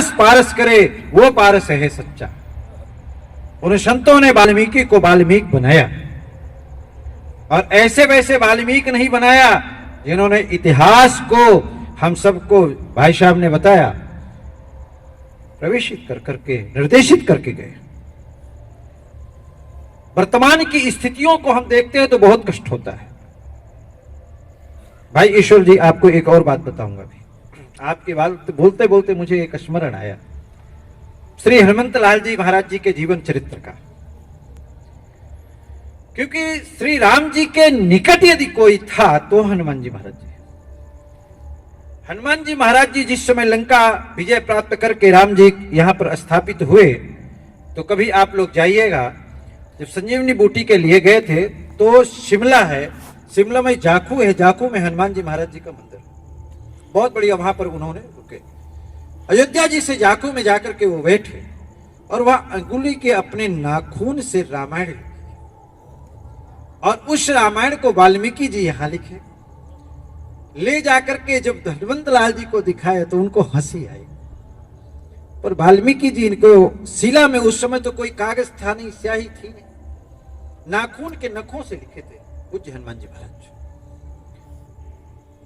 पारस पारस करे वो पारस है सच्चा। उन संतों ने वाल्मीकि को वाल्मीकि बनाया, और ऐसे वैसे वाल्मीकि नहीं बनाया जिन्होंने इतिहास को हम सबको भाई साहब ने बताया, प्रवेशित कर करके निर्देशित करके गए। वर्तमान की स्थितियों को हम देखते हैं तो बहुत कष्ट होता है। भाई ईश्वर जी, आपको एक और बात बताऊंगा भी। आपकी बात बोलते बोलते मुझे एक स्मरण आया श्री हनुमंत लाल जी महाराज जी के जीवन चरित्र का। क्योंकि श्री राम जी के निकट यदि कोई था तो हनुमान जी महाराज जी। हनुमान जी महाराज जी जिस समय लंका विजय प्राप्त करके राम जी यहां पर स्थापित हुए, तो कभी आप लोग जाइएगा, जब संजीवनी बूटी के लिए गए थे तो शिमला है, शिमला में जाखू है, जाखू में हनुमान जी महाराज जी का मंदिर बहुत बढ़िया, वहां पर उन्होंने रुके। अयोध्या जी से जाखू में जाकर के वो बैठे और वह अंगुली के अपने नाखून से रामायण लिखे, और उस रामायण को वाल्मीकि जी यहां लिखे। ले जाकर के जब हनुमंत लाल जी को दिखाया तो उनको हंसी आई, पर वाल्मीकि जी इनको शिला में, उस समय तो कोई कागज था नहीं, स्याही थी नहीं, नाखून के नखों से लिखे थे पूज्य हनुमान जी महाराज।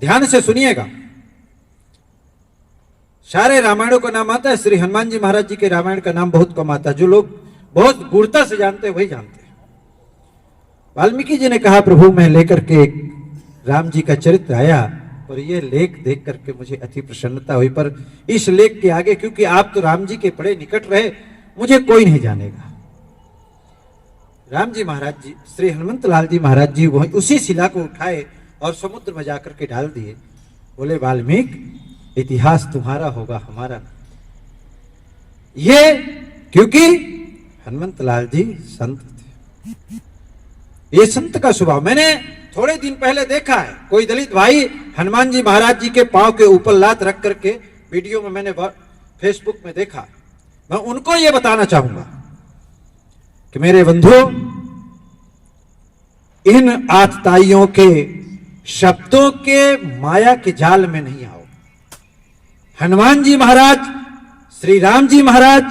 ध्यान से सुनिएगा, सारे रामायणों का नाम आता है, श्री हनुमान जी महाराज जी के रामायण का नाम बहुत कम आता है। जो लोग बहुत गूढ़ता से जानते हैं वही जानते हैं। वाल्मीकि जी ने कहा, प्रभु मैं लेकर के एक राम जी का चरित्र आया, और ये लेख देख करके मुझे अति प्रसन्नता हुई, पर इस लेख के आगे, क्योंकि आप तो राम जी के बड़े निकट रहे, मुझे कोई नहीं जानेगा। राम जी महाराज जी, श्री हनुमंत लाल जी महाराज जी वही उसी शिला को उठाए और समुद्र में जाकर के डाल दिए। बोले, वाल्मीकि इतिहास तुम्हारा होगा, हमारा नहीं। ये क्योंकि हनुमंत लाल जी संत थे, ये संत का स्वभाव। मैंने थोड़े दिन पहले देखा है, कोई दलित भाई हनुमान जी महाराज जी के पांव के ऊपर लात रख करके वीडियो में मैंने फेसबुक में देखा। मैं उनको ये बताना चाहूंगा कि मेरे बंधुओं, इन आतताइयों के शब्दों के माया के जाल में नहीं आओ। हनुमान जी महाराज, श्री राम जी महाराज,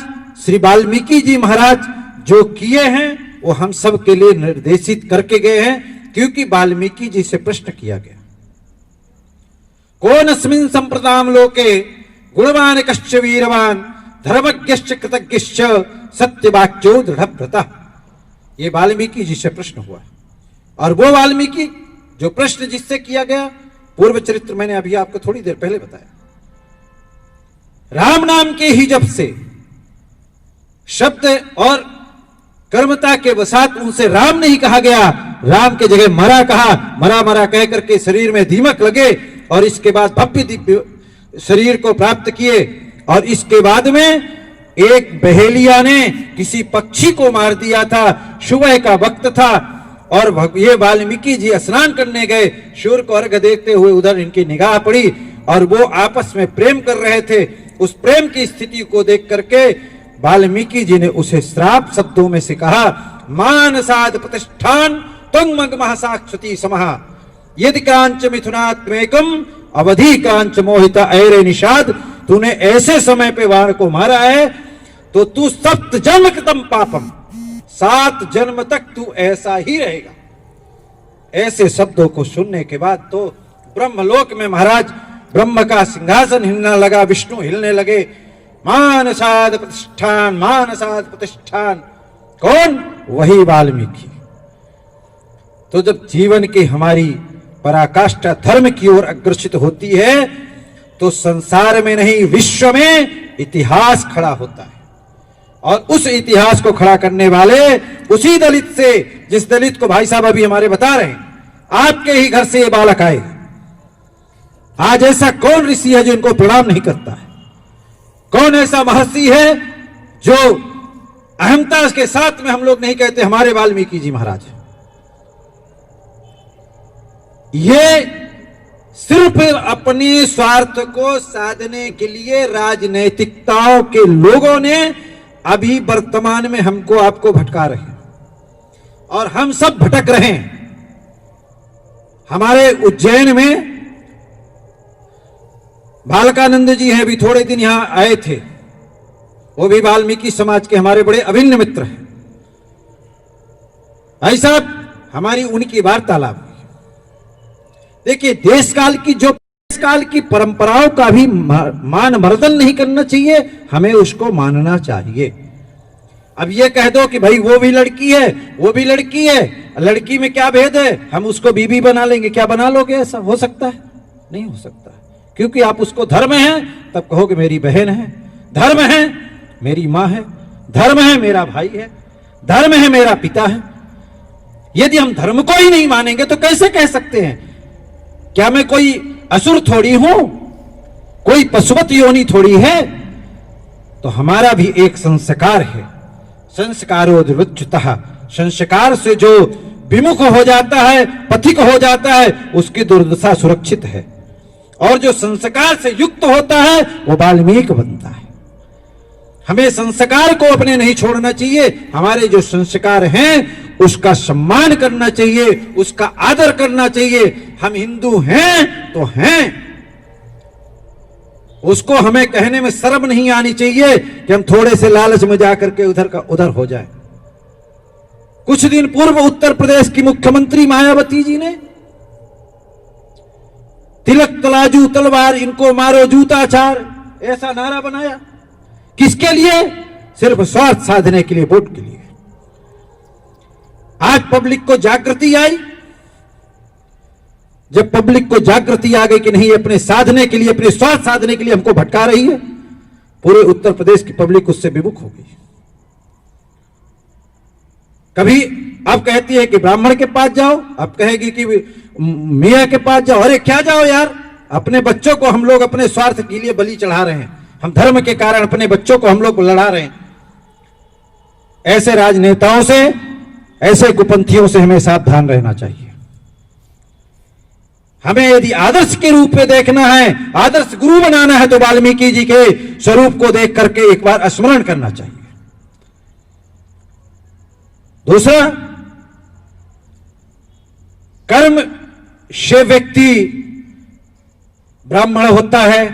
श्री वाल्मीकि जी महाराज जो किए हैं वो हम सब के लिए निर्देशित करके गए हैं, क्योंकि वाल्मीकि जी से प्रश्न किया गया, कौन अस्मिन् संप्रदाम लोके गुणवान कश्च वीरवान धर्मज्ञश्च कृतज्ञश्च सत्यवाक्यो दृढ़व्रतः। ये वाल्मीकि जी से प्रश्न हुआ, और वो वाल्मीकि जो प्रश्न जिससे किया गया, पूर्व चरित्र मैंने अभी आपको थोड़ी देर पहले बताया। राम नाम के ही जब से शब्द और कर्मता के वसात उनसे राम नहीं कहा गया, राम के जगह मरा कहा। मरा मरा कह करके शरीर में दीमक लगे, और इसके बाद भव्य दिव्य शरीर को प्राप्त किए। और इसके बाद में एक बहेलिया ने किसी पक्षी को मार दिया था, सुबह का वक्त था, और ये वाल्मीकि जी स्नान करने गए, सूर्य को अर्घ देखते हुए उधर इनकी निगाह पड़ी, और वो आपस में प्रेम कर रहे थे। उस प्रेम की स्थिति को देख करके वाल्मीकि जी ने उसे श्राप शब्दों में से कहा, मानसाद प्रतिष्ठान तुंग मग महासाक्षति समहा यदि कांच मिथुनात्मेकम अवधि कांच मोहिता ऐरे निषाद। तूने ऐसे समय पे वाण को मारा है तो तू सप्त जन्म कृतम पापम, 7 जन्म तक तू ऐसा ही रहेगा। ऐसे शब्दों को सुनने के बाद तो ब्रह्मलोक में महाराज ब्रह्म का सिंहासन हिलने लगा, विष्णु हिलने लगे। मानसाद प्रतिष्ठान, मानसाद प्रतिष्ठान। कौन? वही वाल्मीकि। तो जब जीवन की हमारी पराकाष्ठा धर्म की ओर अग्रसित होती है तो संसार में नहीं विश्व में इतिहास खड़ा होता है। और उस इतिहास को खड़ा करने वाले उसी दलित से, जिस दलित को भाई साहब अभी हमारे बता रहे हैं, आपके ही घर से ये बालक आए। आज ऐसा कौन ऋषि है जो इनको प्रणाम नहीं करता है? कौन ऐसा महर्षि है जो अहमता के साथ में हम लोग नहीं कहते हमारे वाल्मीकि जी महाराज? ये सिर्फ अपने स्वार्थ को साधने के लिए राजनैतिकताओं के लोगों ने अभी वर्तमान में हमको आपको भटका रहे हैं, और हम सब भटक रहे हैं। हमारे उज्जैन में बालकानंद जी हैं, अभी थोड़े दिन यहां आए थे, वो भी वाल्मीकि समाज के हमारे बड़े अभिन्न मित्र हैं। भाई साहब, हमारी उनकी वार्तालाप हुई। देखिए, देश काल की परंपराओं का भी मान मर्दन नहीं करना चाहिए, हमें उसको मानना चाहिए। अब ये कह दो कि भाई वो भी लड़की है, वो भी लड़की है, लड़की में क्या भेद है, हम उसको बीबी बना लेंगे, क्या बना लोगे? ऐसा हो सकता है? नहीं हो सकता, क्योंकि आप उसको धर्म है तब कहोगे मेरी बहन है, धर्म है मेरी मां है, धर्म है मेरा भाई है, धर्म है मेरा पिता है। यदि हम धर्म को ही नहीं मानेंगे तो कैसे कह सकते हैं? क्या मैं कोई असुर थोड़ी हूं, कोई पशुवत योनि थोड़ी है? तो हमारा भी एक संस्कार है, संस्कारोद्वृत्तः, संस्कार से जो विमुख हो जाता है, पथिक हो जाता है, उसकी दुर्दशा सुरक्षित है, और जो संस्कार से युक्त होता है वो वाल्मीकि बनता है। हमें संस्कार को अपने नहीं छोड़ना चाहिए, हमारे जो संस्कार हैं उसका सम्मान करना चाहिए, उसका आदर करना चाहिए। हम हिंदू हैं तो हैं, उसको हमें कहने में शर्म नहीं आनी चाहिए कि हम थोड़े से लालच में जाकर के उधर का उधर हो जाए। कुछ दिन पूर्व उत्तर प्रदेश की मुख्यमंत्री मायावती जी ने तिलक तलाजू तलवार इनको मारो जूताचार ऐसा नारा बनाया। किसके लिए? सिर्फ स्वार्थ साधने के लिए, वोट के लिए। आज पब्लिक को जागृति आई, जब पब्लिक को जागृति आ गई कि नहीं, अपने साधने के लिए, अपने स्वार्थ साधने के लिए हमको भटका रही है, पूरे उत्तर प्रदेश की पब्लिक उससे विमुख हो गई। कभी अब कहती है कि ब्राह्मण के पास जाओ, अब कहेगी कि मियां के पास जाओ। अरे क्या जाओ यार, अपने बच्चों को हम लोग अपने स्वार्थ के लिए बलि चढ़ा रहे हैं, हम धर्म के कारण अपने बच्चों को हम लोग लड़ा रहे हैं। ऐसे राजनेताओं से, ऐसे कुपंथियों से हमें सावधान रहना चाहिए। हमें यदि आदर्श के रूप में देखना है, आदर्श गुरु बनाना है, तो वाल्मीकि जी के स्वरूप को देख करके एक बार स्मरण करना चाहिए। दूसरा, कर्म से व्यक्ति ब्राह्मण होता है,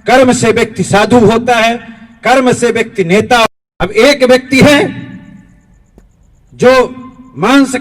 कर्म से व्यक्ति साधु होता है, कर्म से व्यक्ति नेता। अब एक व्यक्ति है जो मांस